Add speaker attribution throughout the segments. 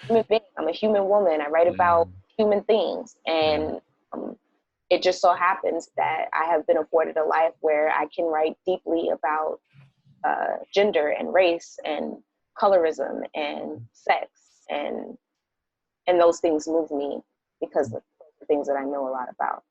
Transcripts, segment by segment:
Speaker 1: human being. I'm a human woman. I write
Speaker 2: Yeah.
Speaker 1: about human things.
Speaker 2: Yeah.
Speaker 1: And it just so happens that I have been afforded a life where I can write deeply about gender and race and colorism and sex, and those things move me because of the things that I know a lot about.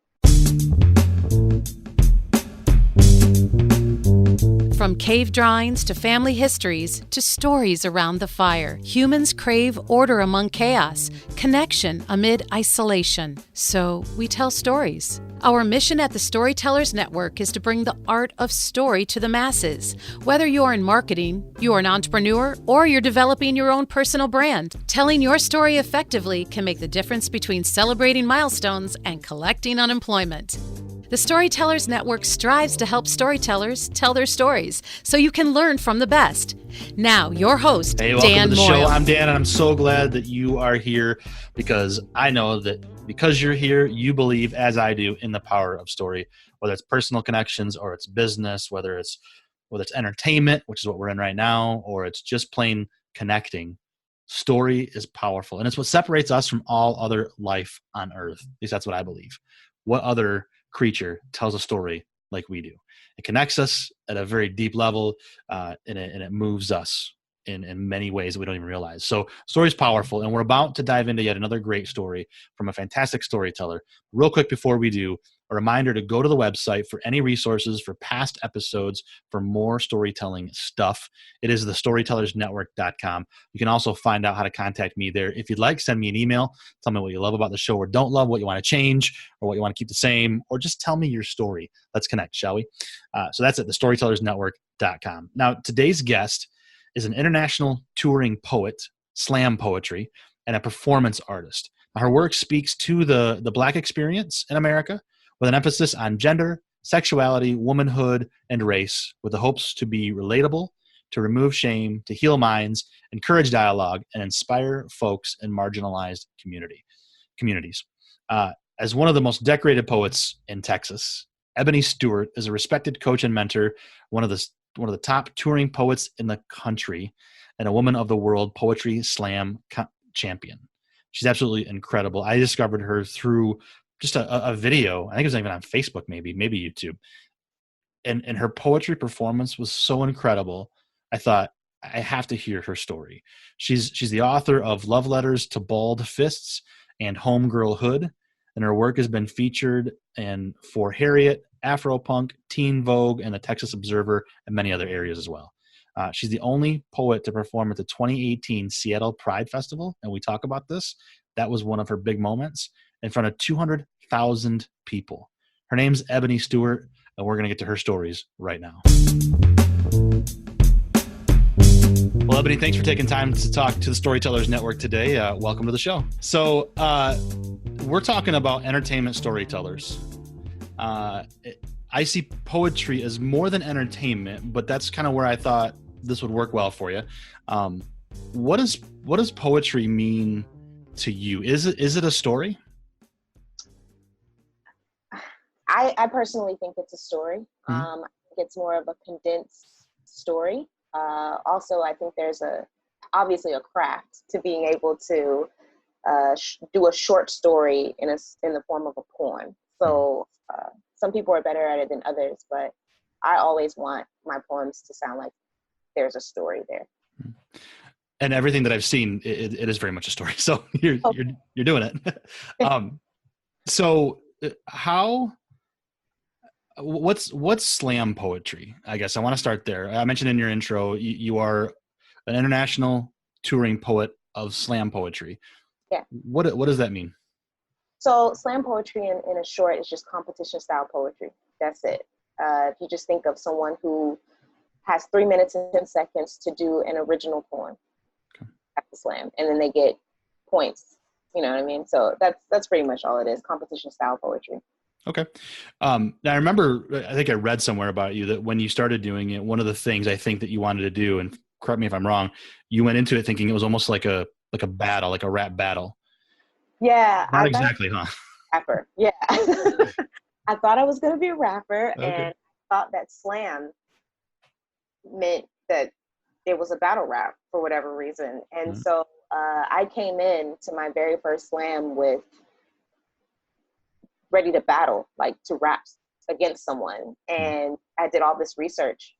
Speaker 3: From cave drawings to family histories to stories around the fire, humans crave order among chaos, connection amid isolation. So we tell stories. Our mission at the Storytellers Network is to bring the art of story to the masses. Whether you're in marketing, you're an entrepreneur, or you're developing your own personal brand, telling your story effectively can make the difference between celebrating milestones and collecting unemployment. The Storytellers Network strives to help storytellers tell their stories so you can learn from the best. Now, your host,
Speaker 2: Hey, welcome
Speaker 3: Dan
Speaker 2: to the
Speaker 3: Moyle.
Speaker 2: show. I'm Dan, and I'm so glad that you are here because I know that because you're here, you believe, as I do, in the power of story, whether it's personal connections or it's business, whether it's entertainment, which is what we're in right now, or it's just plain connecting. Story is powerful, and it's what separates us from all other life on Earth. At least that's what I believe. What other creature tells a story like we do? It connects us at a very deep level, and it moves us in many ways that we don't even realize. So story is powerful, and we're about to dive into yet another great story from a fantastic storyteller. Real quick before we do, a reminder to go to the website for any resources for past episodes for more storytelling stuff. It is thestorytellersnetwork.com. You can also find out how to contact me there. If you'd like, send me an email. Tell me what you love about the show or don't love, what you want to change or what you want to keep the same, or just tell me your story. Let's connect, shall we? So that's at thestorytellersnetwork.com. Now, today's guest is an international touring poet, slam poetry, and a performance artist. Her work speaks to the Black experience in America with an emphasis on gender, sexuality, womanhood, and race, with the hopes to be relatable, to remove shame, to heal minds, encourage dialogue, and inspire folks in marginalized communities. As one of the most decorated poets in Texas, Ebony Stewart is a respected coach and mentor, one of the top touring poets in the country, and a Woman of the World Poetry Slam champion. She's absolutely incredible. I discovered her through just a video. I think it was even on Facebook, maybe YouTube. And her poetry performance was so incredible. I thought, I have to hear her story. She's the author of Love Letters to Balled Fists and Home.Girl.Hood, and her work has been featured in For Harriet, AfroPunk, Teen Vogue, and the Texas Observer, and many other areas as well. She's the only poet to perform at the 2018 Seattle Pride Festival, and we talk about this. That was one of her big moments in front of 200,000 people. Her name's Ebony Stewart, and we're going to get to her stories right now. Well, Ebony, thanks for taking time to talk to the Storytellers Network today. Welcome to the show. So we're talking about entertainment storytellers. I see poetry as more than entertainment, but that's kind of where I thought this would work well for you. What does poetry mean to you? Is it a story?
Speaker 1: I personally think it's a story. I think it's more of a condensed story. Also, I think there's obviously a craft to being able to do a short story in the form of a poem. So some people are better at it than others, but I always want my poems to sound like there's a story there.
Speaker 2: And everything that I've seen, it is very much a story. So you're doing it. So what's slam poetry? I guess I want to start there. I mentioned in your intro, you are an international touring poet of slam poetry.
Speaker 1: Yeah.
Speaker 2: What does that mean?
Speaker 1: So slam poetry in a short is just competition style poetry. That's it. If you just think of someone who has 3 minutes and 10 seconds to do an original poem, that's a slam, and then they get points. You know what I mean? So that's pretty much all it is, competition style poetry.
Speaker 2: Okay. Now I remember, I think I read somewhere about you that when you started doing it, one of the things I think that you wanted to do, and correct me if I'm wrong, you went into it thinking it was almost like a battle, like a rap battle.
Speaker 1: Yeah.
Speaker 2: Not exactly, huh?
Speaker 1: Rapper. Yeah. I thought I was going to be a rapper,
Speaker 2: Okay.
Speaker 1: and I thought that slam meant that it was a battle rap for whatever reason. And so I came in to my very first slam with ready to battle, like to rap against someone. And I did all this research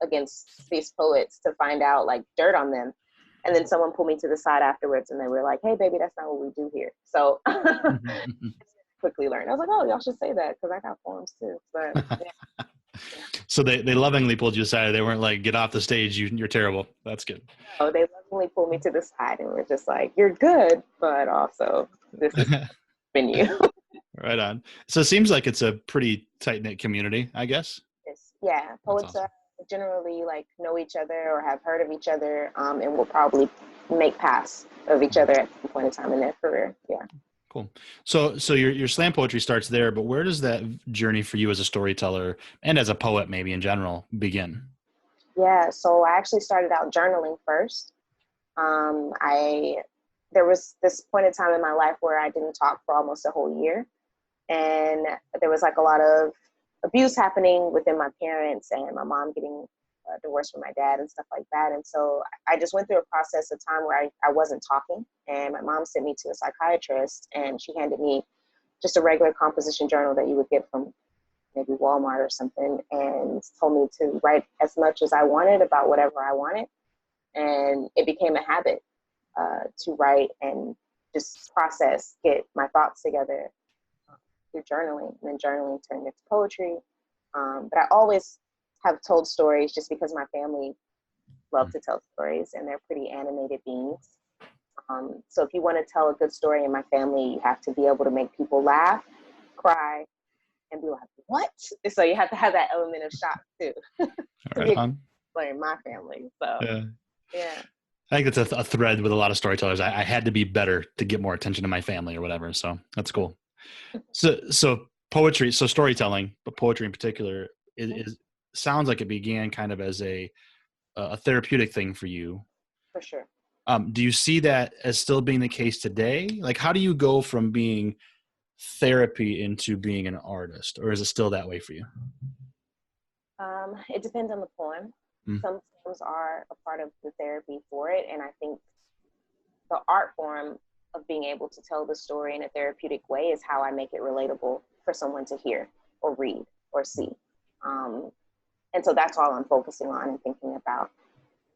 Speaker 1: against these poets to find out like dirt on them. And then someone pulled me to the side afterwards and they were like, hey, baby, that's not what we do here. So quickly learned. I was like, oh, y'all should say that because I got forms too. But yeah.
Speaker 2: So they lovingly pulled you aside. They weren't like, get off the stage, you're terrible. That's good.
Speaker 1: No, they lovingly pulled me to the side and were just like, you're good, but also this is been you.
Speaker 2: Right on. So it seems like it's a pretty tight-knit community, I guess.
Speaker 1: Yeah, poets awesome. Generally like know each other or have heard of each other, and will probably make paths of each other at some point in time in their career. Yeah.
Speaker 2: Cool. So your slam poetry starts there, but where does that journey for you as a storyteller and as a poet maybe in general begin?
Speaker 1: Yeah, so I actually started out journaling first. There was this point in time in my life where I didn't talk for almost a whole year. And there was like a lot of abuse happening within my parents and my mom getting divorced from my dad and stuff like that. And so I just went through a process of time where I wasn't talking, and my mom sent me to a psychiatrist, and she handed me just a regular composition journal that you would get from maybe Walmart or something, and told me to write as much as I wanted about whatever I wanted. And it became a habit to write and just process, get my thoughts together through journaling, and then journaling turned into poetry. But I always have told stories just because my family love to tell stories, and they're pretty animated beings. So if you want to tell a good story in my family, you have to be able to make people laugh, cry, and be like, what? So you have to have that element of shock too.
Speaker 2: Right on.
Speaker 1: In my family. So yeah.
Speaker 2: I think that's a thread with a lot of storytellers. I had to be better to get more attention to my family or whatever. So that's cool. So poetry, so storytelling, but poetry in particular, sounds like it began kind of as a therapeutic thing for you.
Speaker 1: For sure.
Speaker 2: Do you see that as still being the case today? Like, how do you go from being therapy into being an artist, or is it still that way for you?
Speaker 1: It depends on the poem. Some poems are a part of the therapy for it, and I think the art form of being able to tell the story in a therapeutic way is how I make it relatable for someone to hear or read or see. And so that's all I'm focusing on and thinking about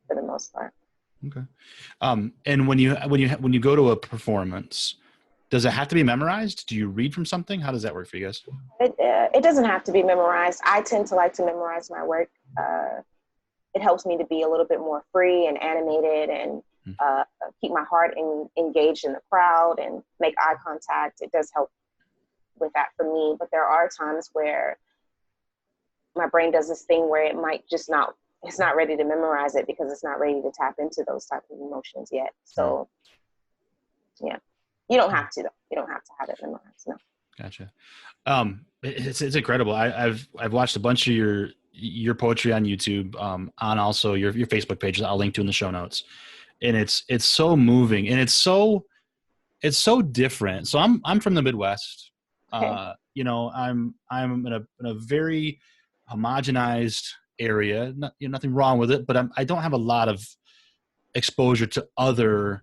Speaker 1: for the most part.
Speaker 2: Okay. And when you go to a performance, does it have to be memorized? Do you read from something? How does that work for you guys?
Speaker 1: It doesn't have to be memorized. I tend to like to memorize my work. It helps me to be a little bit more free and animated and keep my heart engaged in the crowd and make eye contact. It does help with that for me. But there are times where my brain does this thing where it might just it's not ready to memorize it because it's not ready to tap into those types of emotions yet. So yeah, you don't have to though. You don't have to have it memorized. No.
Speaker 2: Gotcha. It's incredible. I've watched a bunch of your poetry on YouTube, on also your Facebook pages. I'll link to in the show notes. And it's so moving, and it's so different. So I'm from the Midwest.
Speaker 1: Okay.
Speaker 2: I'm in a very homogenized area. Nothing wrong with it, but I don't have a lot of exposure to other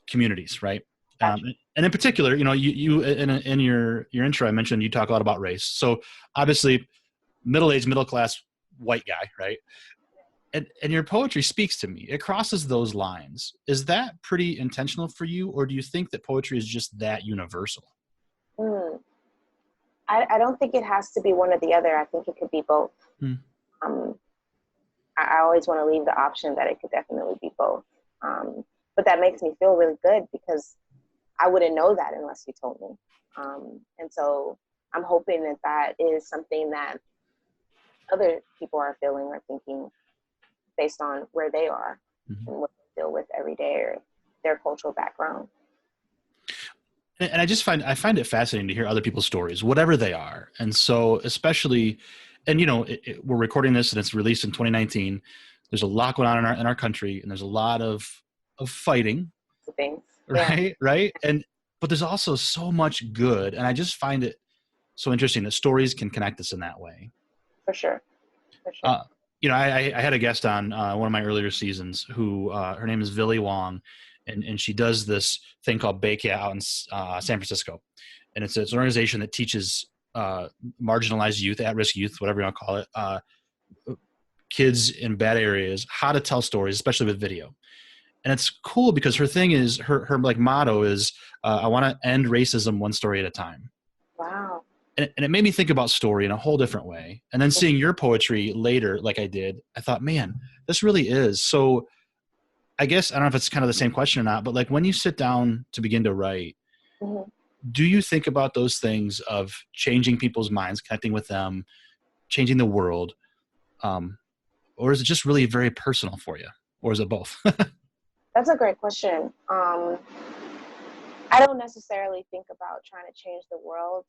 Speaker 2: communities, right? And in particular, you in your intro, I mentioned you talk a lot about race. So obviously, middle-aged, middle-class white guy, right? And your poetry speaks to me. It crosses those lines. Is that pretty intentional for you, or do you think that poetry is just that universal?
Speaker 1: I don't think it has to be one or the other. I think it could be both. I always want to leave the option that it could definitely be both. But that makes me feel really good because I wouldn't know that unless you told me. And so I'm hoping that is something that other people are feeling or thinking based on where they are and what they deal with every day or their cultural background.
Speaker 2: And I find it fascinating to hear other people's stories, whatever they are. And so especially, and we're recording this and it's released in 2019. There's a lot going on in our country, and there's a lot of fighting,
Speaker 1: things.
Speaker 2: Right. Right. But there's also so much good. And I just find it so interesting that stories can connect us in that way.
Speaker 1: For sure.
Speaker 2: I had a guest on one of my earlier seasons who her name is Billie Wong, and she does this thing called Bekia out in San Francisco, and it's an organization that teaches marginalized youth, at-risk youth, whatever you want to call it, kids in bad areas, how to tell stories, especially with video. And it's cool because her thing is her like motto is I want to end racism one story at a time.
Speaker 1: Wow.
Speaker 2: And it made me think about story in a whole different way. And then seeing your poetry later, like I did, I thought, man, this really is. So I guess, I don't know if it's kind of the same question or not, but like when you sit down to begin to write, do you think about those things of changing people's minds, connecting with them, changing the world? Or is it just really very personal for you? Or is it both?
Speaker 1: That's a great question. I don't necessarily think about trying to change the world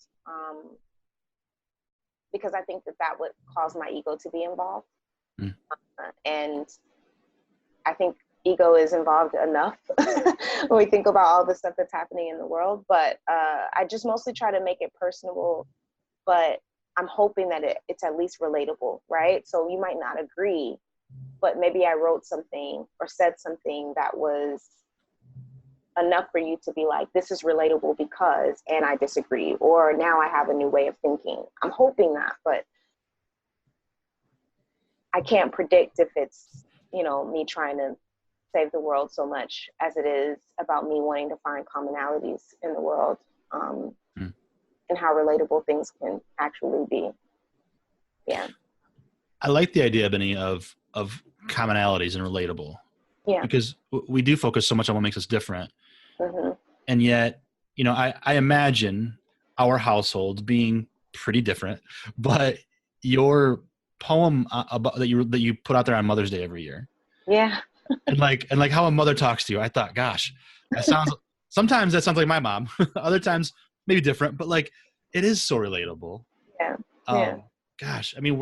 Speaker 1: because I think that would cause my ego to be involved. And I think ego is involved enough when we think about all the stuff that's happening in the world. But I just mostly try to make it personable, but I'm hoping that it's at least relatable, right? So you might not agree, but maybe I wrote something or said something that was enough for you to be like, this is relatable because, and I disagree, or now I have a new way of thinking. I'm hoping that, but I can't predict if it's, me trying to save the world so much as it is about me wanting to find commonalities in the world, and how relatable things can actually be. Yeah.
Speaker 2: I like the idea, Ebony, of commonalities and relatable.
Speaker 1: Yeah.
Speaker 2: Because we do focus so much on what makes us different. And yet, I imagine our household being pretty different, but your poem about that you put out there on Mother's Day every year.
Speaker 1: Yeah.
Speaker 2: and like how a mother talks to you, I thought, gosh, sometimes that sounds like my mom. Other times maybe different, but like it is so relatable.
Speaker 1: Yeah.
Speaker 2: Gosh, I mean,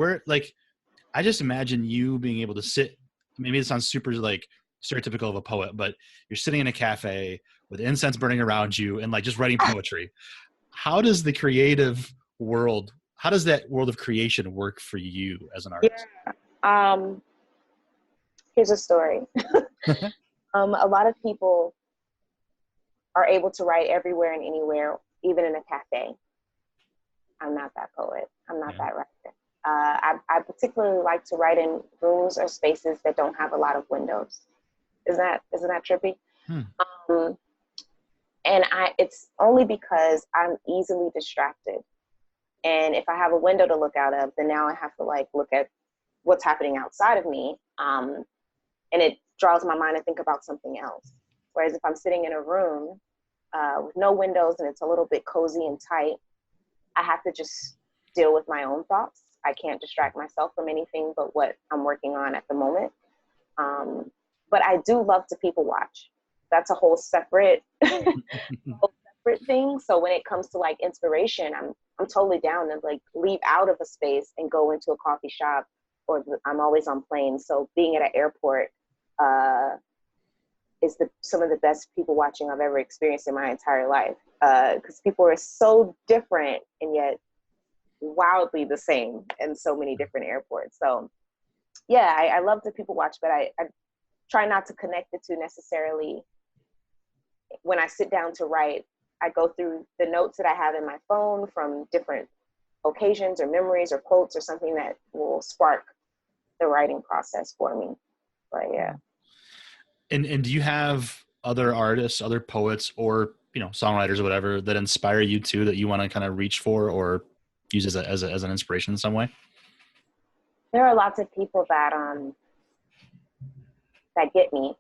Speaker 2: I just imagine you being able to sit, maybe it sounds super like stereotypical of a poet, but you're sitting in a cafe with incense burning around you and like just writing poetry. How does the creative world, how does that world of creation work for you as an artist?
Speaker 1: Yeah. Here's a story. A lot of people are able to write everywhere and anywhere, even in a cafe. I'm not that poet. I'm not that writer. I particularly like to write in rooms or spaces that don't have a lot of windows. Isn't that trippy? And it's only because I'm easily distracted. And if I have a window to look out of, then now I have to like look at what's happening outside of me. And it draws my mind to think about something else. Whereas if I'm sitting in a room with no windows and it's a little bit cozy and tight, I have to just deal with my own thoughts. I can't distract myself from anything but what I'm working on at the moment. But I do love to people watch. That's a whole separate thing. So when it comes to like inspiration, I'm totally down to like leave out of a space and go into a coffee shop, or I'm always on planes. So being at an airport is some of the best people watching I've ever experienced in my entire life. Because people are so different and yet wildly the same in so many different airports. So yeah, I love to people watch, but I try not to connect it to necessarily. When I sit down to write, I go through the notes that I have in my phone from different occasions or memories or quotes or something that will spark the writing process for me. But yeah.
Speaker 2: And do you have other artists, other poets, or songwriters or whatever that inspire you too, that you want to kind of reach for or use as an inspiration in some way?
Speaker 1: There are lots of people that get me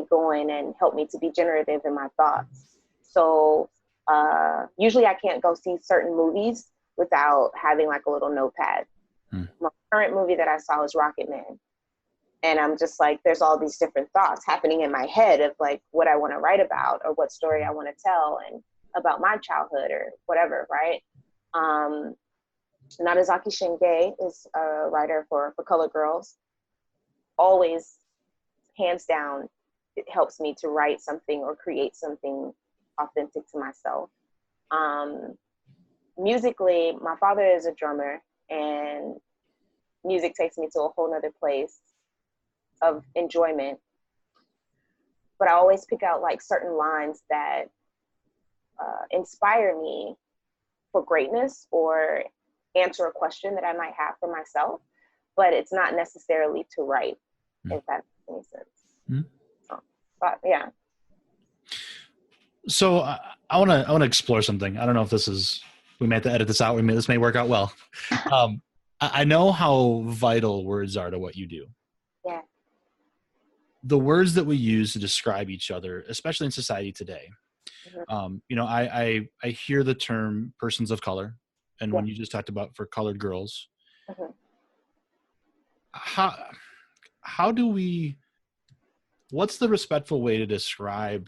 Speaker 1: going and help me to be generative in my thoughts. So usually I can't go see certain movies without having like a little notepad. My current movie that I saw was Rocket Man. And I'm just like, there's all these different thoughts happening in my head of like what I want to write about or what story I want to tell and about my childhood or whatever, right? Narazaki Shingei is a writer for Color Girls. Always, hands down, it helps me to write something or create something authentic to myself. Musically, my father is a drummer, and music takes me to a whole nother place of enjoyment. but I always pick out like certain lines that inspire me for greatness or answer a question that I might have for myself, but it's not necessarily to write, if that makes any sense. But yeah.
Speaker 2: So I want to explore something. I don't know if we may have to edit this out. This may work out well. I know how vital words are to what you do.
Speaker 1: Yeah.
Speaker 2: The words that we use to describe each other, especially in society today. I hear the term persons of color, and when you just talked about for colored girls, how do we? What's the respectful way to describe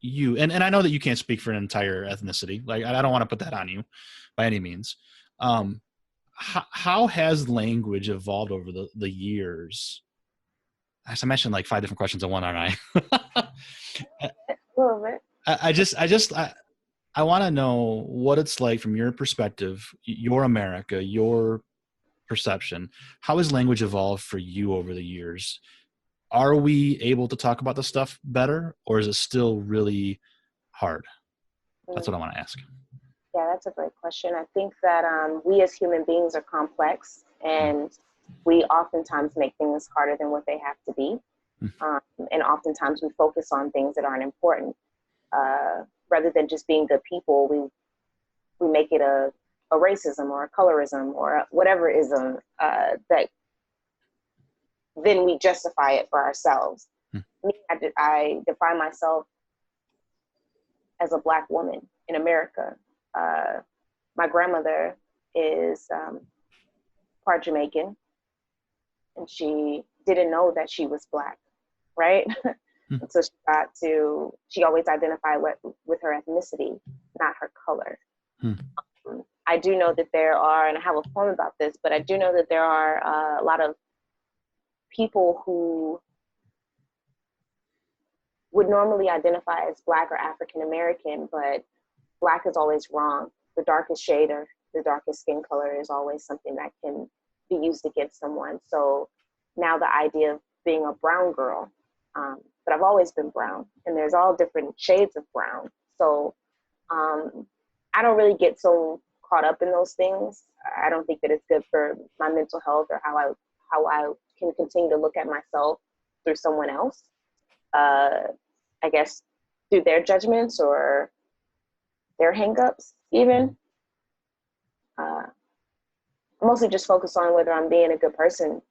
Speaker 2: you? And I know that you can't speak for an entire ethnicity. Like I don't want to put that on you by any means. How has language evolved over the years? As I mentioned, like 5 different questions in one, aren't I?
Speaker 1: A little bit.
Speaker 2: I want to know what it's like from your perspective, your America, your perception. How has language evolved for you over the years? Are we able to talk about the stuff better, or is it still really hard? That's what I want to ask.
Speaker 1: Yeah, that's a great question. I think that we as human beings are complex, and we oftentimes make things harder than what they have to be. And oftentimes we focus on things that aren't important. Rather than just being good people, we make it a racism or a colorism or whatever ism that then we justify it for ourselves. Me, I define myself as a Black woman in America. My grandmother is part Jamaican, and she didn't know that she was Black, right? And so she always identified with her ethnicity, not her color. I do know that there are, and I have a poem about this, but I do know that there are a lot of people who would normally identify as Black or African American, but Black is always wrong. The darkest shade or the darkest skin color is always something that can be used against someone. So now the idea of being a brown girl, but I've always been brown, and there's all different shades of brown. So I don't really get so caught up in those things. I don't think that it's good for my mental health or how I can continue to look at myself through someone else. I guess through their judgments or their hangups even. Mostly just focus on whether I'm being a good person,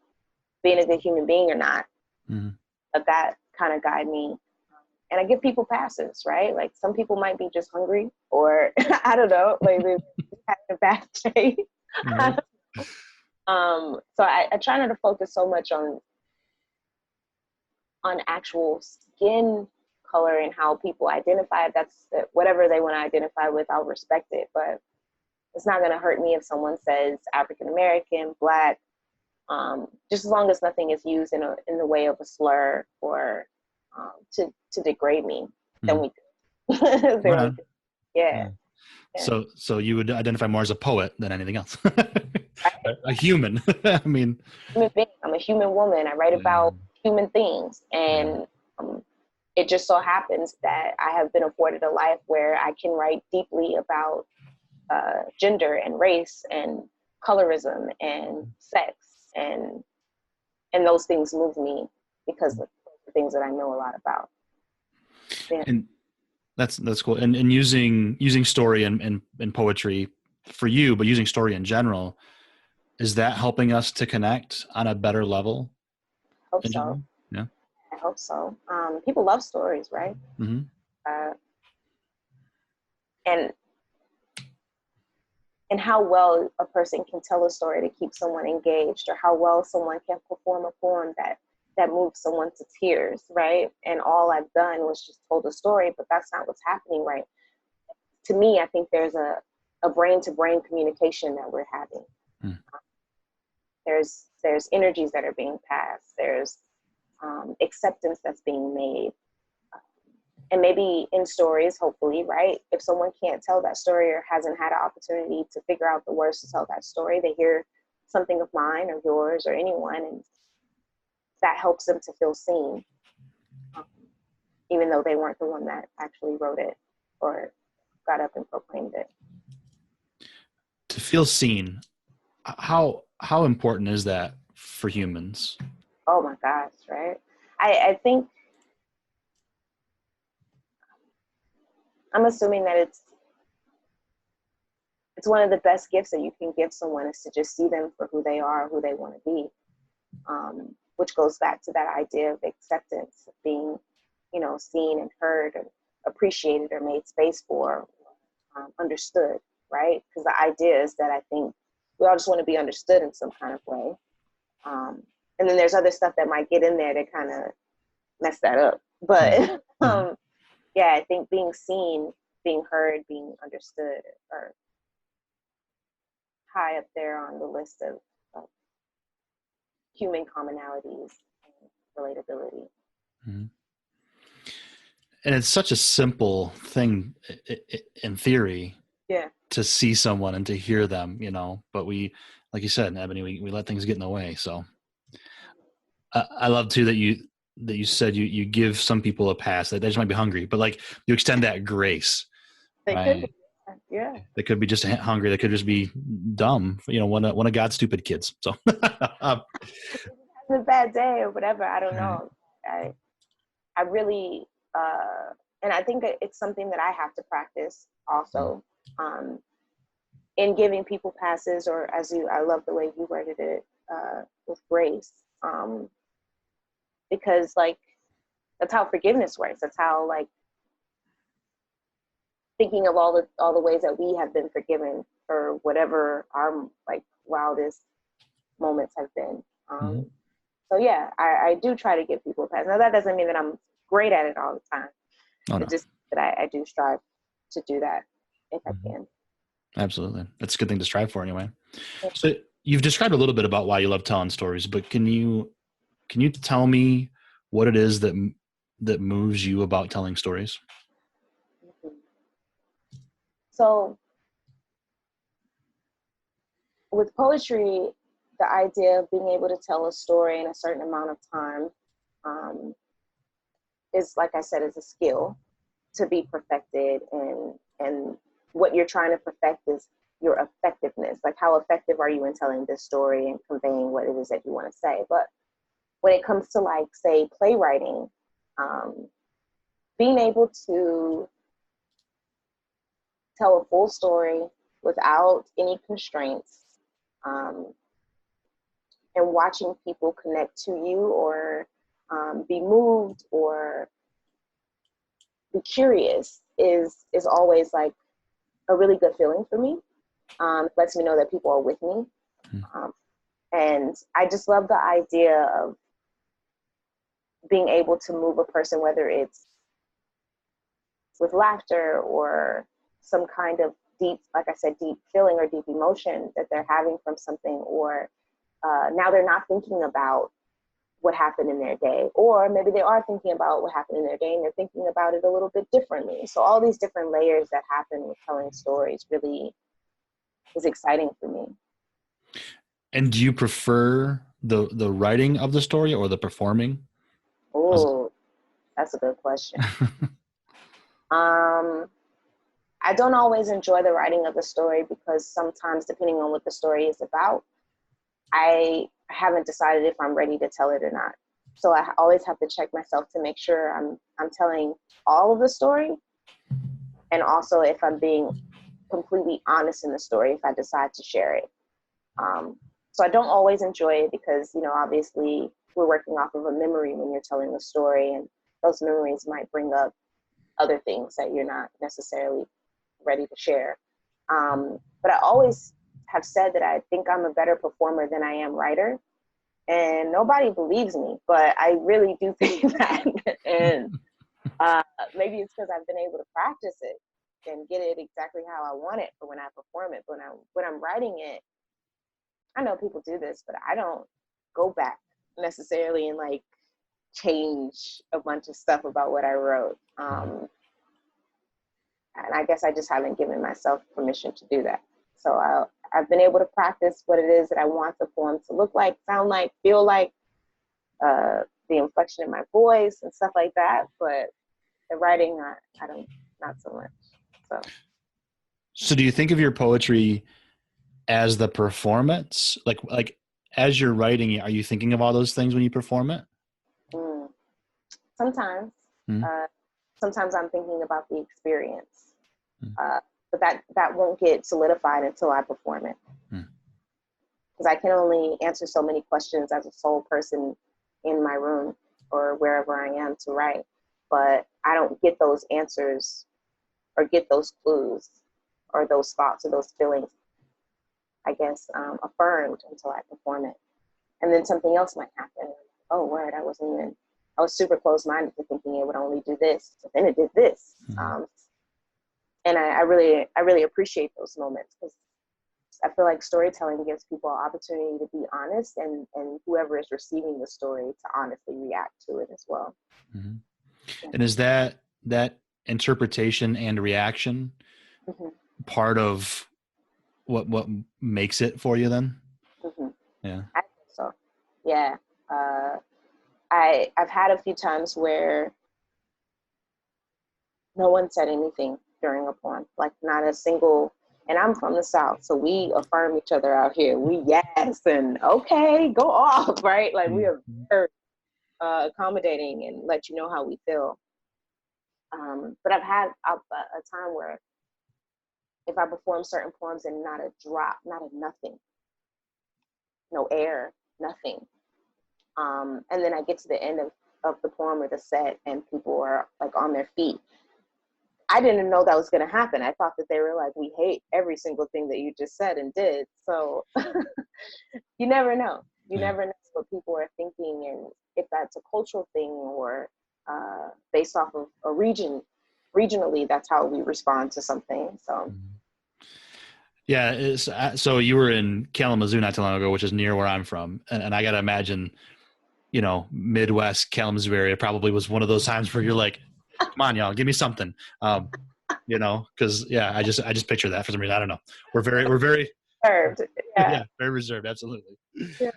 Speaker 1: being a good human being or not. But that kind of guide me. And I give people passes, right? Like some people might be just hungry or I don't know, like they're having a bad day. So I try not to focus so much on actual skin color and how people identify. That's whatever they want to identify with, I'll respect it. But it's not going to hurt me if someone says African American, Black, just as long as nothing is used in the way of a slur or to degrade me. Then we could. Yeah.
Speaker 2: So you would identify more as a poet than anything else. A human. I mean,
Speaker 1: I'm a human woman. I write about human things, and it just so happens that I have been afforded a life where I can write deeply about gender and race and colorism and sex, and those things move me because of the things that I know a lot about. Yeah.
Speaker 2: And that's cool. And using story and poetry for you, but using story in general, is that helping us to connect on a better level?
Speaker 1: I hope so.
Speaker 2: Yeah.
Speaker 1: I hope so. People love stories, right? And how well a person can tell a story to keep someone engaged, or how well someone can perform a poem that moves someone to tears, right? And all I've done was just told a story, but that's not what's happening, right? To me, I think there's a brain-to-brain communication that we're having. There's energies that are being passed. There's acceptance that's being made. And maybe in stories, hopefully, right? If someone can't tell that story or hasn't had an opportunity to figure out the words to tell that story, they hear something of mine or yours or anyone, and that helps them to feel seen. even though they weren't the one that actually wrote it or got up and proclaimed it.
Speaker 2: To feel seen, how important is that for humans?
Speaker 1: Oh my gosh, right? I think, I'm assuming that it's one of the best gifts that you can give someone, is to just see them for who they are, who they want to be. Which goes back to that idea of acceptance, of being, seen and heard and appreciated or made space for, understood, right? Because the idea is that I think we all just want to be understood in some kind of way. And then there's other stuff that might get in there to kind of mess that up. But yeah, I think being seen, being heard, being understood are high up there on the list of human commonalities and relatability.
Speaker 2: Mm-hmm. And it's such a simple thing in theory, to see someone and to hear them, but we, like you said, Ebony, we let things get in the way. So I love too that you said you give some people a pass, that they just might be hungry, but like you extend that grace.
Speaker 1: They
Speaker 2: right?
Speaker 1: could be. Yeah.
Speaker 2: They could be just hungry. They could just be dumb, one of God's stupid kids. So
Speaker 1: Having a bad day or whatever. I don't know. I really, and I think it's something that I have to practice also, in giving people passes, or I love the way you worded it, with grace, because like, that's how forgiveness works. That's how, like, thinking of all the ways that we have been forgiven for whatever our like wildest moments have been. So yeah, I do try to give people a pass. Now that doesn't mean that I'm great at it all the time.
Speaker 2: Oh, no.
Speaker 1: It's just that I do strive to do that if I can.
Speaker 2: Absolutely. That's a good thing to strive for anyway. Yeah. So you've described a little bit about why you love telling stories, but can you tell me what it is that moves you about telling stories?
Speaker 1: So with poetry, the idea of being able to tell a story in a certain amount of time is, like I said, is a skill to be perfected, and what you're trying to perfect is your effectiveness. Like, how effective are you in telling this story and conveying what it is that you want to say? But when it comes to, like, say, playwriting, being able to tell a full story without any constraints, and watching people connect to you, or be moved or be curious is always like a really good feeling for me. It lets me know that people are with me. And I just love the idea of being able to move a person, whether it's with laughter or some kind of deep, like I said, deep feeling or deep emotion that they're having from something, or now they're not thinking about what happened in their day, or maybe they are thinking about what happened in their day and they're thinking about it a little bit differently. So all these different layers that happen with telling stories really is exciting for me.
Speaker 2: And do you prefer the writing of the story or the performing?
Speaker 1: Oh, that's a good question. I don't always enjoy the writing of the story, because sometimes, depending on what the story is about, I haven't decided if I'm ready to tell it or not. So I always have to check myself to make sure I'm telling all of the story, and also if I'm being completely honest in the story if I decide to share it. So I don't always enjoy it, because, obviously we're working off of a memory when you're telling a story, and those memories might bring up other things that you're not necessarily ready to share. But I always have said that I think I'm a better performer than I am writer, and nobody believes me, but I really do think that. And maybe it's because I've been able to practice it and get it exactly how I want it for when I perform it. But when I'm writing it, I know people do this, but I don't go back necessarily and like change a bunch of stuff about what I wrote. And I guess I just haven't given myself permission to do that. So I've been able to practice what it is that I want the poem to look like, sound like, feel like, the inflection in my voice and stuff like that. But The writing, I don't, not so much.
Speaker 2: So do you think of your poetry as the performance? Like as you're writing, are you thinking of all those things when you perform it?
Speaker 1: Mm. Sometimes.
Speaker 2: Mm.
Speaker 1: Sometimes I'm thinking about the experience. But that won't get solidified until I perform it. Because I can only answer so many questions as a sole person in my room or wherever I am to write. But I don't get those answers or get those clues or those thoughts or those feelings, I guess, affirmed until I perform it. And then something else might happen. Oh, word, I was super close-minded to thinking it would only do this, but then it did this. And I really appreciate those moments because I feel like storytelling gives people an opportunity to be honest and whoever is receiving the story to honestly react to it as well.
Speaker 2: Mm-hmm. Yeah. And is that interpretation and reaction part of what makes it for you then? Yeah.
Speaker 1: I think so. Yeah. I've had a few times where no one said anything during a poem, like not a single, and I'm from the South, so we affirm each other out here. We yes and okay, go off, right? Like we are very accommodating and let you know how we feel. But I've had a time where if I perform certain poems and not a drop, not a nothing, no air, nothing. And then I get to the end of the poem or the set and people are like on their feet. I didn't know that was going to happen. I thought that they were like, we hate every single thing that you just said and did. So you never know. You never know what people are thinking and if that's a cultural thing or based off of a region. Regionally, that's how we respond to something. So.
Speaker 2: Yeah. So you were in Kalamazoo not too long ago, which is near where I'm from. And I got to imagine, Midwest Kalamazoo area probably was one of those times where you're like, come on, y'all, give me something. Because I just picture that for some reason. I don't know. We're very
Speaker 1: reserved.
Speaker 2: Yeah, very reserved. Absolutely.
Speaker 1: Yeah.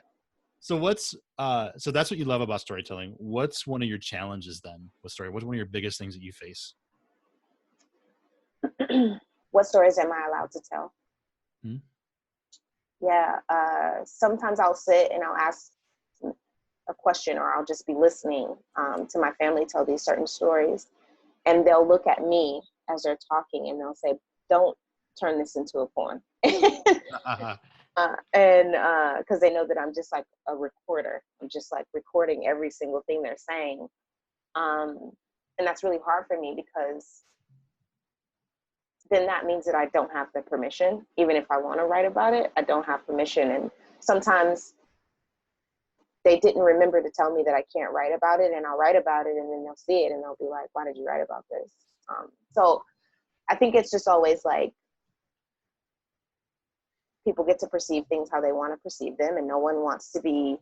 Speaker 2: So so that's what you love about storytelling. What's one of your challenges then with story? What's one of your biggest things that you face?
Speaker 1: What stories am I allowed to tell? Yeah. Sometimes I'll sit and I'll ask a question or I'll just be listening to my family tell these certain stories and they'll look at me as they're talking and they'll say, don't turn this into a poem. And because they know that I'm just like a recorder. I'm just like recording every single thing they're saying. And that's really hard for me because then that means that I don't have the permission. Even if I want to write about it, I don't have permission. And sometimes they didn't remember to tell me that I can't write about it and I'll write about it and then they'll see it and they'll be like, why did you write about this? So I think it's just always like people get to perceive things how they want to perceive them and no one wants to be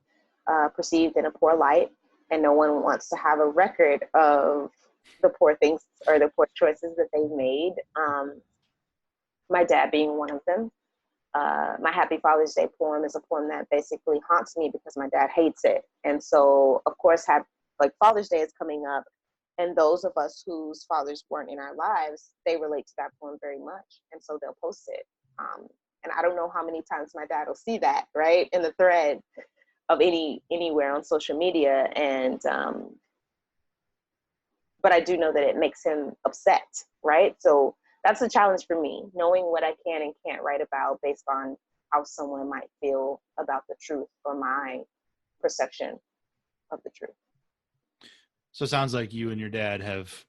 Speaker 1: perceived in a poor light and no one wants to have a record of the poor things or the poor choices that they've made. My dad being one of them. My Happy Father's Day poem is a poem that basically haunts me because my dad hates it. And so, of course, Father's Day is coming up, and those of us whose fathers weren't in our lives, they relate to that poem very much. And so they'll post it. And I don't know how many times my dad will see that, right, in the thread of anywhere on social media. And but I do know that it makes him upset, right? So that's a challenge for me, knowing what I can and can't write about based on how someone might feel about the truth or my perception of the truth.
Speaker 2: So it sounds like you and your dad have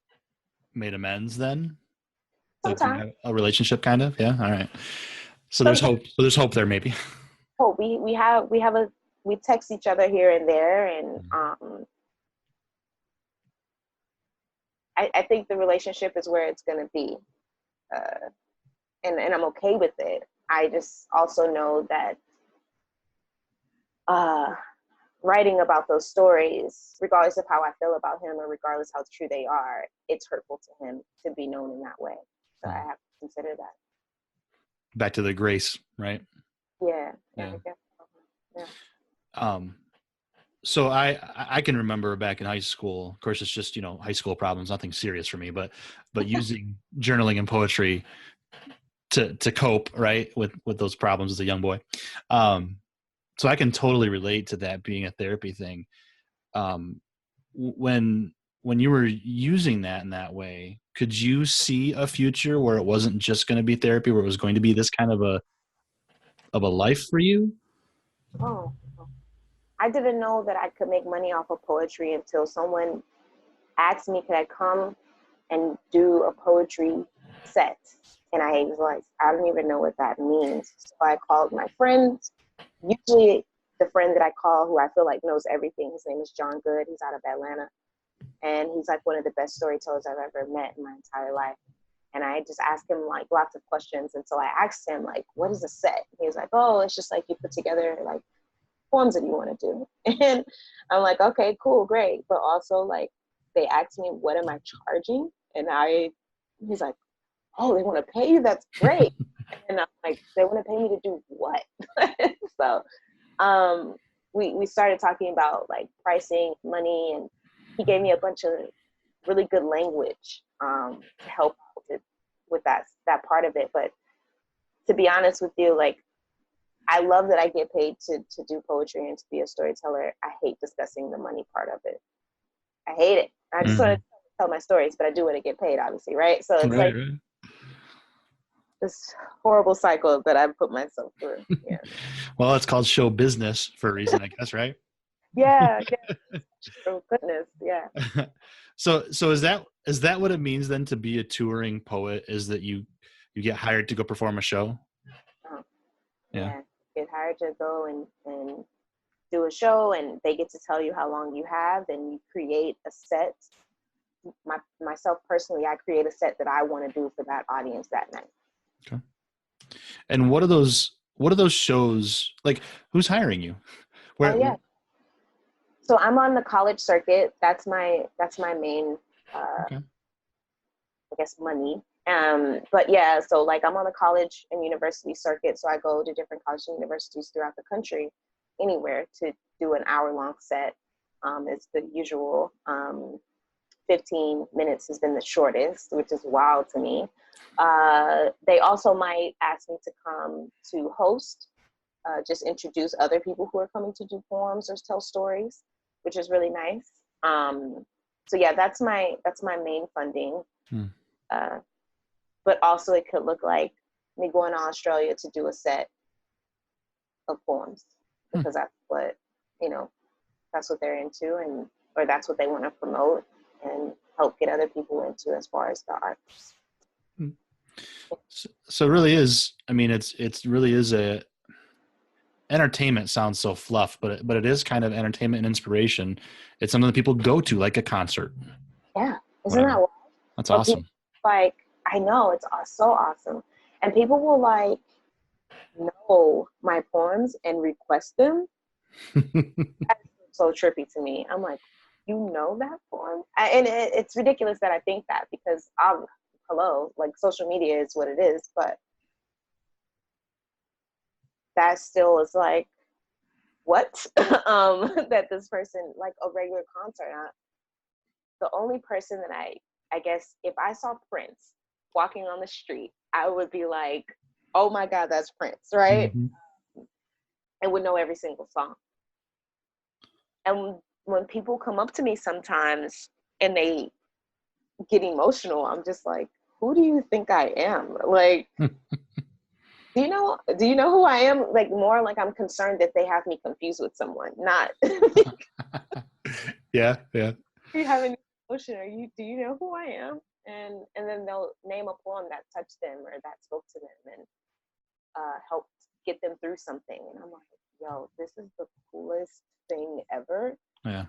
Speaker 2: made amends then?
Speaker 1: Sometimes.
Speaker 2: Like a relationship kind of? Yeah. All right. So there's hope. So there's hope there maybe.
Speaker 1: Hope. We text each other here and there and I think the relationship is where it's going to be. And I'm okay with it. I just also know that writing about those stories, regardless of how I feel about him or regardless how true they are, it's hurtful to him to be known in that way. So I have to consider that.
Speaker 2: Back to the grace, right?
Speaker 1: Yeah.
Speaker 2: Yeah.
Speaker 1: Yeah.
Speaker 2: So I can remember back in high school. Of course, it's just high school problems, nothing serious for me. But using journaling and poetry to cope, right, with those problems as a young boy. So I can totally relate to that being a therapy thing. When you were using that in that way, could you see a future where it wasn't just going to be therapy, where it was going to be this kind of a life for you?
Speaker 1: Oh, I didn't know that I could make money off of poetry until someone asked me, could I come and do a poetry set? And I was like, I don't even know what that means. So I called my friends. Usually the friend that I call, who I feel like knows everything, his name is John Good. He's out of Atlanta. And he's like one of the best storytellers I've ever met in my entire life. And I just asked him like lots of questions. And so I asked him like, what is a set? He was like, oh, it's just like you put together like poems that you want to do. And I'm like, okay, cool, great. But also like they asked me, what am I charging? And he's like, oh, they want to pay you? That's great. And I'm like, they want to pay me to do what? So we started talking about like pricing, money, and he gave me a bunch of really good language to help with that part of it. But to be honest with you, like, I love that I get paid to do poetry and to be a storyteller. I hate discussing the money part of it. I hate it. I just want to tell my stories, but I do want to get paid, obviously, right? So it's right. This horrible cycle that I've put myself through. Yeah.
Speaker 2: Well, it's called show business for a reason, I guess, right?
Speaker 1: Yeah. Oh, goodness. Yeah.
Speaker 2: So is that what it means then to be a touring poet? Is that you get hired to go perform a show?
Speaker 1: Oh, yeah. Get hired to go and do a show, and they get to tell you how long you have, and you create a set. Myself personally, I create a set that I want to do for that audience that night.
Speaker 2: Okay. And what are those shows like? Who's hiring you?
Speaker 1: So I'm on the college circuit. That's my main I guess money. But yeah, so like I'm on the college and university circuit. So I go to different colleges and universities throughout the country, anywhere, to do an hour-long set. It's the usual 15 minutes has been the shortest, which is wild to me. They also might ask me to come to host, just introduce other people who are coming to do poems or tell stories, which is really nice. So yeah, that's my main funding. But also it could look like me going to Australia to do a set of poems, because that's what, that's what they're into, or that's what they want to promote and help get other people into as far as the arts.
Speaker 2: So it really is, I mean, it really is entertainment sounds so fluff, but it is kind of entertainment and inspiration. It's something that people go to, like a concert.
Speaker 1: Yeah. Isn't that wild?
Speaker 2: That's awesome.
Speaker 1: Like, I know, it's so awesome. And people will like know my poems and request them. That's so trippy to me. I'm like, you know that poem? And it's ridiculous that I think that, because like social media is what it is, but that still is like, what? That this person, like a regular concert, the only person that I guess if I saw Prince walking on the street, I would be like, oh my God, that's Prince, right? And would know every single song. And when people come up to me sometimes and they get emotional, I'm just like, who do you think I am? Like, do you know who I am? Like, more like I'm concerned that they have me confused with someone, not.
Speaker 2: Yeah.
Speaker 1: Do you have any emotion? Do you know who I am? And then they'll name a poem that touched them or that spoke to them and helped get them through something. And I'm like, yo, this is the coolest thing ever.
Speaker 2: Yeah.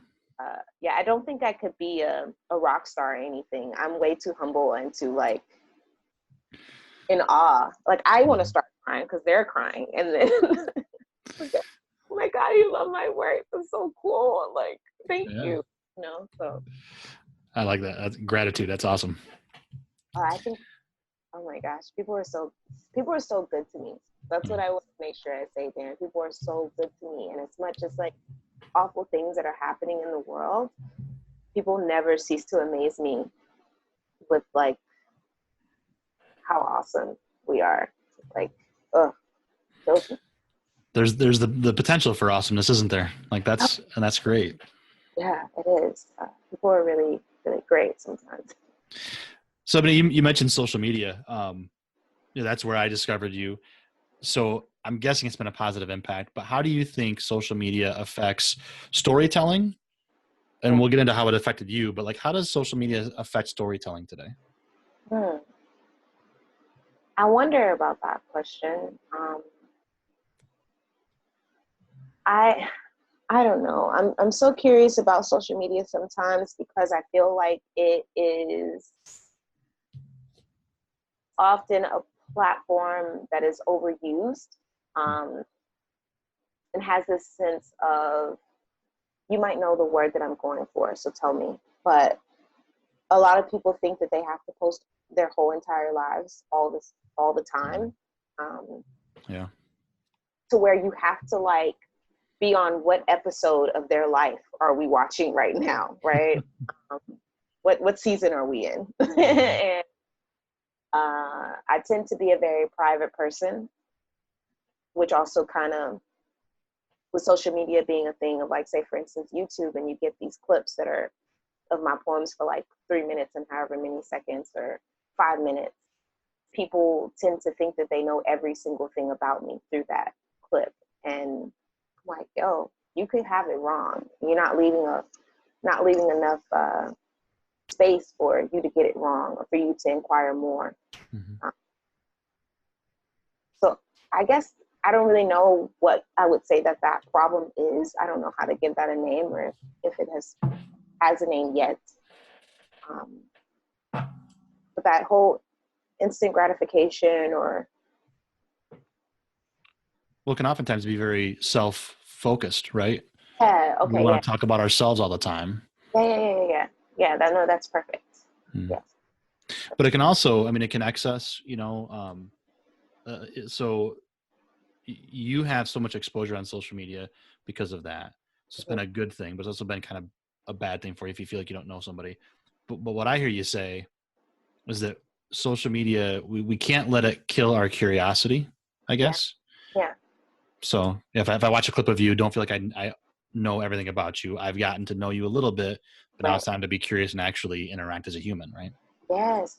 Speaker 1: Yeah, I don't think I could be a rock star or anything. I'm way too humble and too like in awe. Like, I want to start crying because they're crying, and then oh my God, you love my work. It's so cool. Like, thank you. So
Speaker 2: I like that. That's gratitude. That's awesome.
Speaker 1: I think, oh my gosh, people are so good to me. That's what I want to make sure I say there. People are so good to me, and as much as like awful things that are happening in the world, people never cease to amaze me with like how awesome we are. Like, kills me.
Speaker 2: There's the potential for awesomeness, isn't there? Like that's great.
Speaker 1: Yeah, it is. People are really, really great sometimes.
Speaker 2: So, but you mentioned social media. That's where I discovered you. So I'm guessing it's been a positive impact, but how do you think social media affects storytelling? And we'll get into how it affected you, but like, how does social media affect storytelling today?
Speaker 1: I wonder about that question. I don't know. I'm so curious about social media sometimes because I feel like it is often a platform that is overused, and has this sense of, you might know the word that I'm going for, so tell me, but a lot of people think that they have to post their whole entire lives all the time.
Speaker 2: Yeah.
Speaker 1: To where you have to like be on what episode of their life are we watching right now, right? What season are we in? And I tend to be a very private person, which also kind of, with social media being a thing of like, say for instance, YouTube, and you get these clips that are of my poems for like 3 minutes and however many seconds or 5 minutes, people tend to think that they know every single thing about me through that clip. And I'm like, yo, you could have it wrong. You're not leaving enough space for you to get it wrong or for you to inquire more. So I guess I don't really know what I would say that problem is. I don't know how to give that a name, or if it has a name yet. But that whole instant gratification, or
Speaker 2: well, it can oftentimes be very self-focused, right?
Speaker 1: Yeah, okay.
Speaker 2: We want to talk about ourselves all the time.
Speaker 1: Yeah. That's perfect. Yes.
Speaker 2: But it can also, I mean, it can excess, so you have so much exposure on social media because of that. So it's been a good thing, but it's also been kind of a bad thing for you if you feel like you don't know somebody. But what I hear you say is that social media, we can't let it kill our curiosity, I guess.
Speaker 1: Yeah.
Speaker 2: So if I watch a clip of you, don't feel like I know everything about you. I've gotten to know you a little bit, but now it's time to be curious and actually interact as a human, right?
Speaker 1: Yes.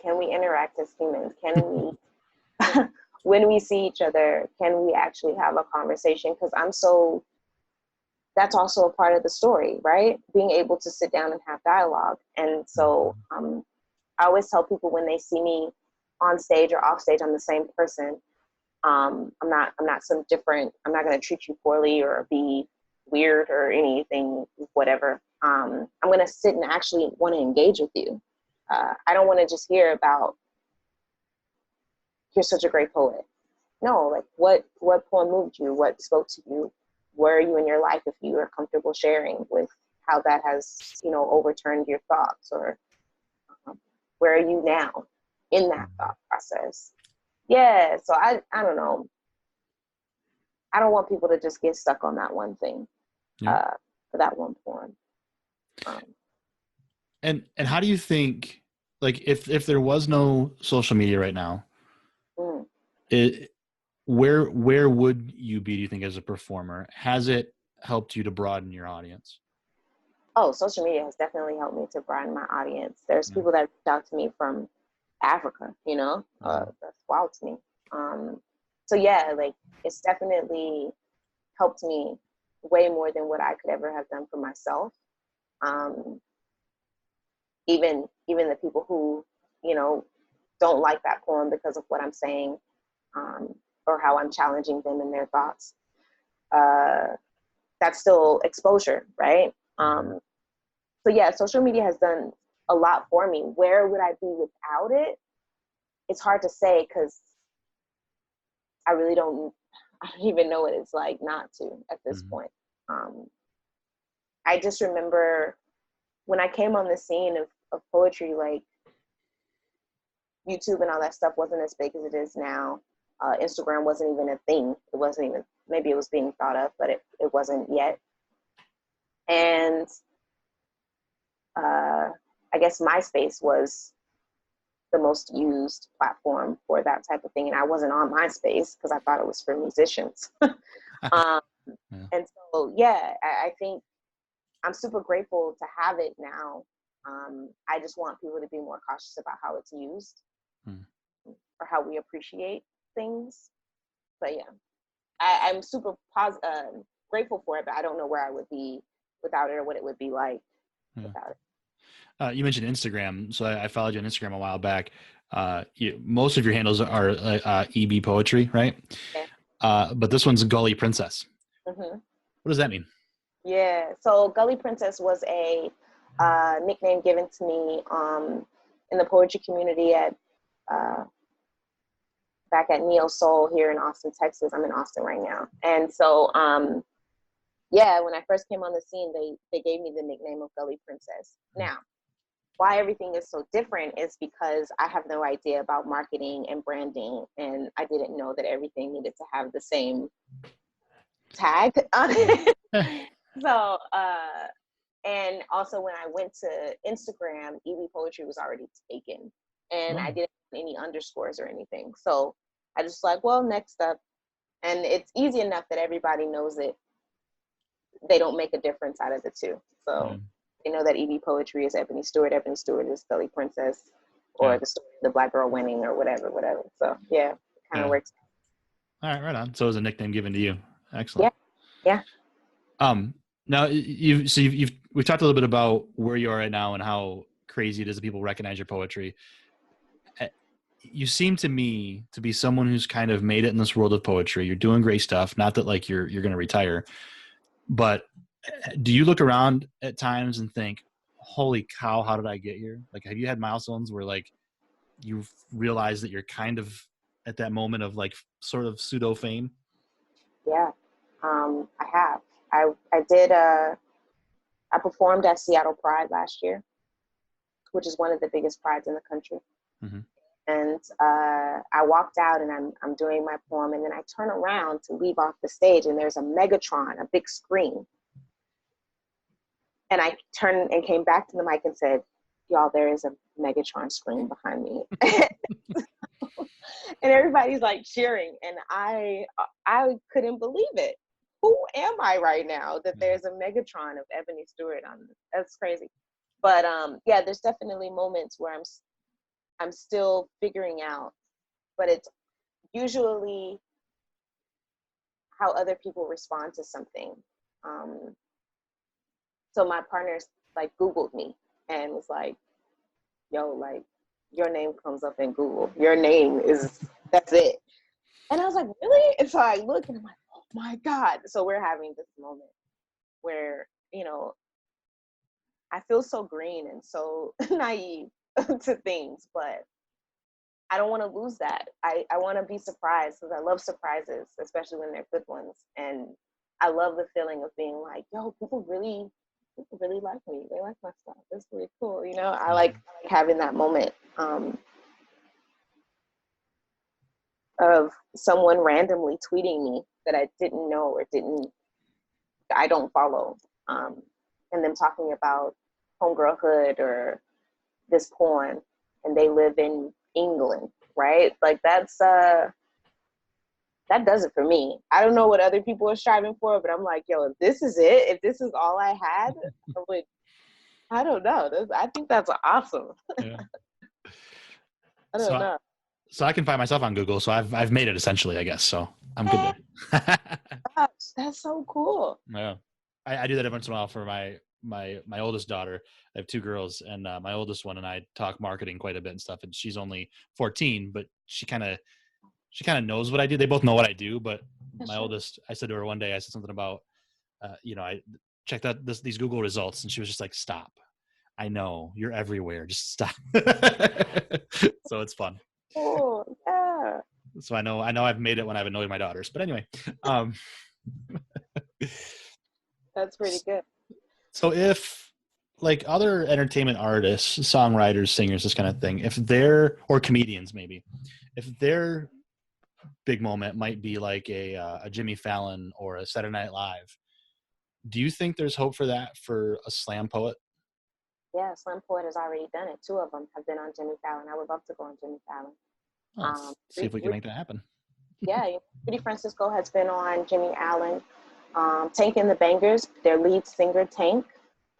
Speaker 1: Can we interact as humans? Can we, when we see each other, can we actually have a conversation? Because that's also a part of the story, right? Being able to sit down and have dialogue. And so I always tell people when they see me on stage or off stage, I'm the same person. I'm not some different, I'm not going to treat you poorly or be weird or anything, whatever. I'm going to sit and actually want to engage with you. I don't want to just hear about, you're such a great poet. No, like what poem moved you? What spoke to you? Where are you in your life if you are comfortable sharing with how that has, overturned your thoughts, or where are you now in that thought process? Yeah, so I don't know. I don't want people to just get stuck on that one thing, for that one poem.
Speaker 2: And how do you think, like, if there was no social media right now, where would you be, do you think, as a performer? Has it helped you to broaden your audience?
Speaker 1: Oh, social media has definitely helped me to broaden my audience. There's people that reach out to me from Africa, that's wild to me. So yeah, like, it's definitely helped me way more than what I could ever have done for myself. Even the people who, don't like that poem because of what I'm saying, or how I'm challenging them in their thoughts. That's still exposure, right? So yeah, social media has done a lot for me. Where would I be without it? It's hard to say, because I don't even know what it's like not to at this point. I just remember when I came on the scene of poetry, like, YouTube and all that stuff wasn't as big as it is now. Instagram wasn't even a thing. It wasn't even, maybe it was being thought of, but it wasn't yet. And I guess MySpace was the most used platform for that type of thing. And I wasn't on MySpace because I thought it was for musicians. Yeah. And so, yeah, I think I'm super grateful to have it now. I just want people to be more cautious about how it's used or how we appreciate things. But yeah, I'm super grateful for it, but I don't know where I would be without it or what it would be like without it.
Speaker 2: You mentioned Instagram. So I followed you on Instagram a while back. Most of your handles are EB Poetry, right? Yeah. But this one's Gully Princess. Mm-hmm. What does that mean?
Speaker 1: Yeah, so Gully Princess was a nickname given to me in the poetry community at back at Neo Soul here in Austin, Texas. I'm in Austin right now. And so, yeah, when I first came on the scene, they gave me the nickname of Gully Princess. Now, why everything is so different is because I have no idea about marketing and branding, and I didn't know that everything needed to have the same tag on it. So, and also when I went to Instagram, EB Poetry was already taken, and I didn't have any underscores or anything. So I just like, well, next up. And it's easy enough that everybody knows it. They don't make a difference out of the two. So they know that EB Poetry is Ebony Stewart is Gully Princess, or the story of the Black girl winning, or whatever. So yeah, it kind of works.
Speaker 2: All right, right on. So it was a nickname given to you. Excellent.
Speaker 1: Yeah.
Speaker 2: Now we've talked a little bit about where you are right now and how crazy it is that people recognize your poetry. You seem to me to be someone who's kind of made it in this world of poetry. You're doing great stuff. Not that like you're going to retire, but do you look around at times and think, holy cow, how did I get here? Like, have you had milestones where like you've realized that you're kind of at that moment of like sort of pseudo fame?
Speaker 1: Yeah, I have. I did, I performed at Seattle Pride last year, which is one of the biggest prides in the country. Mm-hmm. And I walked out and I'm doing my poem, and then I turn around to leave off the stage, and there's a Megatron, a big screen. And I turned and came back to the mic and said, y'all, there is a Megatron screen behind me. And everybody's like cheering, and I couldn't believe it. Who am I right now that there's a Megatron of Ebony Stewart on this? That's crazy. But yeah, there's definitely moments where I'm still figuring out, but it's usually how other people respond to something. So my partner like Googled me and was like, yo, like your name comes up in Google. Your name that's it. And I was like, really? And so I look and I'm like, oh my God. So we're having this moment where, you know, I feel so green and so naive to things, but I don't want to lose that. I want to be surprised because I love surprises, especially when they're good ones. And I love the feeling of being like, yo, people really like me. They like my stuff. That's really cool. You know, I like having that moment of someone randomly tweeting me that I didn't know or I don't follow. And them talking about Home.Girl.Hood or this poem, and they live in England, right? Like that does it for me. I don't know what other people are striving for, but I'm like, yo, if this is it, if this is all I had, I don't know. I think that's awesome. Yeah. I don't know.
Speaker 2: So I can find myself on Google. So I've made it essentially, I guess. So I'm good there.
Speaker 1: Gosh, that's so cool.
Speaker 2: Yeah. I do that every once in a while for my oldest daughter. I have two girls, and my oldest one and I talk marketing quite a bit and stuff. And she's only 14, but she kind of knows what I do. They both know what I do, but my oldest, I said to her one day, I said something about, I checked out these Google results, and she was just like, stop. I know you're everywhere. Just stop. So it's fun.
Speaker 1: Oh, yeah.
Speaker 2: So I know I've made it when I've annoyed my daughters, but anyway,
Speaker 1: that's pretty good.
Speaker 2: So if like other entertainment artists, songwriters, singers, this kind of thing, or comedians, maybe, if their big moment might be like a Jimmy Fallon or a Saturday Night Live, Do you think there's hope for that for a slam poet?
Speaker 1: Yeah, Slam Poet has already done it. 2 of them have been on Jimmy Fallon. I would love to go on Jimmy Fallon.
Speaker 2: Let's see if we can make that happen.
Speaker 1: Yeah, Billie Francisco has been on Jimmy Allen. Tank and the Bangers, their lead singer Tank.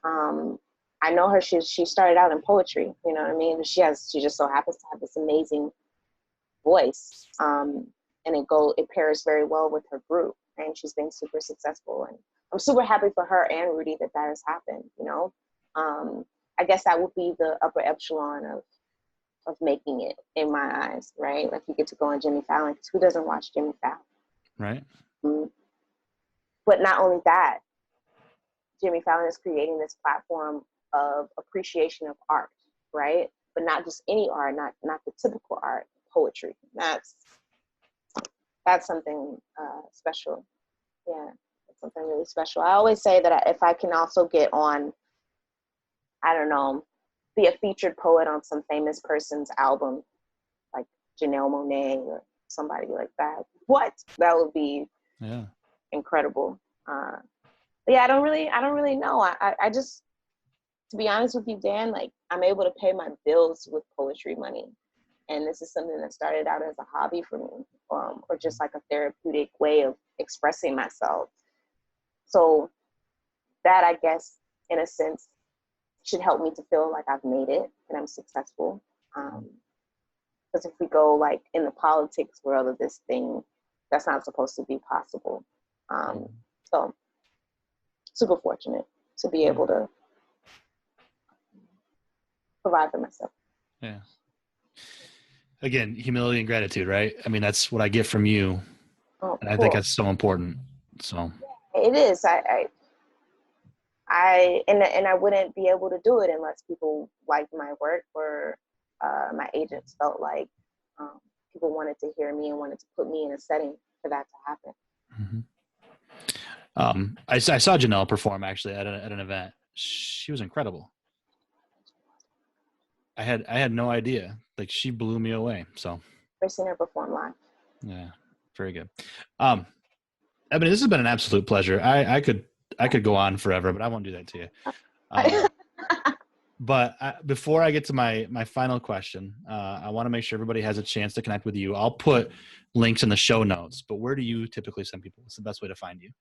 Speaker 1: I know her. She started out in poetry. You know what I mean? She just so happens to have this amazing voice, and it pairs very well with her group. And she's been super successful. And I'm super happy for her and Rudy that has happened. You know, I guess that would be the upper echelon of making it in my eyes, right? Like you get to go on Jimmy Fallon, because who doesn't watch Jimmy Fallon?
Speaker 2: Right.
Speaker 1: But not only that, Jimmy Fallon is creating this platform of appreciation of art, right? But not just any art, not the typical art, poetry. That's something special. Yeah, it's something really special. I always say that if I can also get on, I don't know, be a featured poet on some famous person's album, like Janelle Monáe or somebody like that. That would be incredible. But yeah, I don't really know. I just, to be honest with you, Dan, like I'm able to pay my bills with poetry money. And this is something that started out as a hobby for me, or just like a therapeutic way of expressing myself. So that, I guess, in a sense, should help me to feel like I've made it and I'm successful. Because if we go like in the politics world of this thing, that's not supposed to be possible. So super fortunate to be able to provide for myself.
Speaker 2: Yeah. Again, humility and gratitude, right? I mean, that's what I get from you.
Speaker 1: Oh,
Speaker 2: and I think that's so important. So
Speaker 1: it is. I wouldn't be able to do it unless people liked my work, or my agents felt like people wanted to hear me and wanted to put me in a setting for that to happen.
Speaker 2: I saw Janelle perform actually at an event. She was incredible. I had no idea. Like, she blew me away. So
Speaker 1: I've seen her perform live.
Speaker 2: Yeah, very good. Ebony, this has been an absolute pleasure. I could go on forever, but I won't do that to you. But before I get to my final question, I want to make sure everybody has a chance to connect with you. I'll put links in the show notes, but where do you typically send people? What's the best way to find you?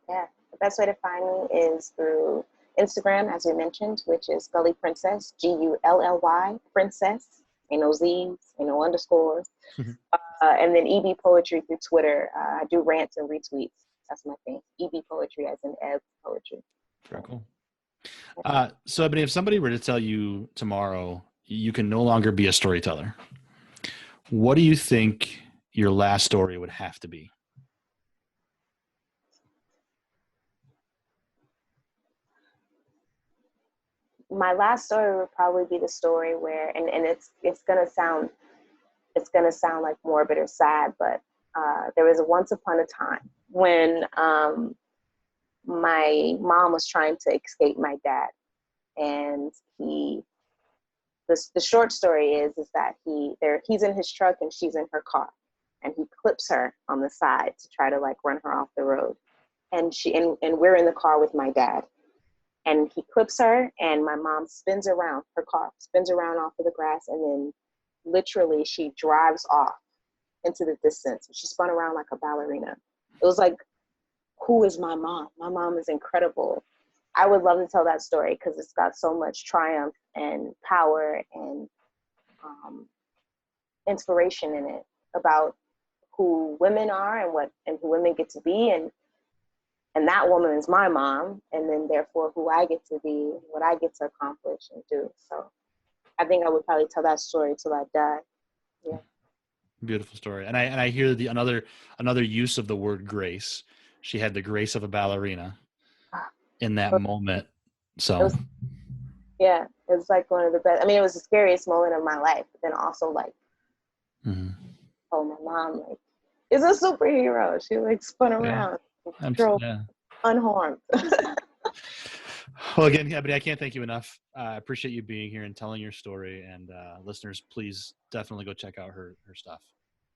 Speaker 1: Yeah, the best way to find me is through Instagram, as we mentioned, which is Billie Princess, Gully Princess. Ain't no Z's, ain't no underscores. And then EB Poetry through Twitter. I do rants and retweets. That's my thing. EB Poetry as in Eb Poetry.
Speaker 2: Very cool. So, Ebony, if somebody were to tell you tomorrow you can no longer be a storyteller, what do you think your last story would have to be?
Speaker 1: My last story would probably be the story where, and it's gonna sound like morbid or sad, but there was a once upon a time when my mom was trying to escape my dad, and the short story is that he's in his truck and she's in her car, and he clips her on the side to try to like run her off the road, and we're in the car with my dad. And he clips her, and my mom spins around, her car spins around off of the grass, and then literally she drives off into the distance. She spun around like a ballerina. It was like, who is my mom? My mom is incredible. I would love to tell that story because it's got so much triumph and power and inspiration in it about who women are and who women get to be, and that woman is my mom, and then therefore who I get to be, what I get to accomplish and do. So I think I would probably tell that story till I die. Yeah.
Speaker 2: Beautiful story. And I hear another use of the word grace. She had the grace of a ballerina in that moment. So
Speaker 1: it was like one of the best. I mean, it was the scariest moment of my life, but then also like, oh, my mom like is a superhero. She like spun around. Unharmed.
Speaker 2: Well, again, Ebony, I can't thank you enough. I appreciate you being here and telling your story. And listeners, please definitely go check out her stuff.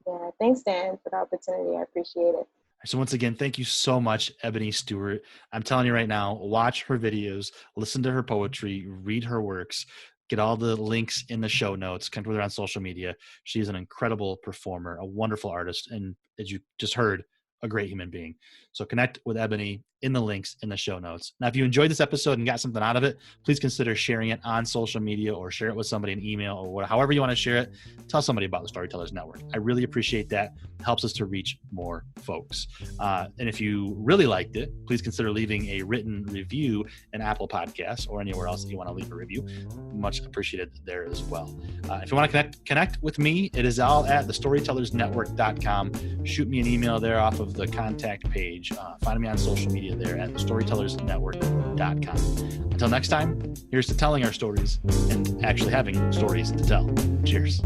Speaker 1: Yeah, thanks, Dan, for the opportunity. I appreciate it.
Speaker 2: So once again, thank you so much, Ebony Stewart. I'm telling you right now, watch her videos, listen to her poetry, read her works, get all the links in the show notes, connect with her on social media. She is an incredible performer, a wonderful artist, and as you just heard, a great human being. So connect with Ebony in the links in the show notes. Now, if you enjoyed this episode and got something out of it, please consider sharing it on social media or share it with somebody in email or however you want to share it. Tell somebody about the Storytellers Network. I really appreciate that. It helps us to reach more folks. And if you really liked it, please consider leaving a written review in Apple Podcasts or anywhere else that you want to leave a review. Much appreciated there as well. If you want to connect with me, it is all at thestorytellersnetwork.com. Shoot me an email there off of the contact page. Find me on social media there at thestorytellersnetwork.com. Until next time, here's to telling our stories and actually having stories to tell. Cheers.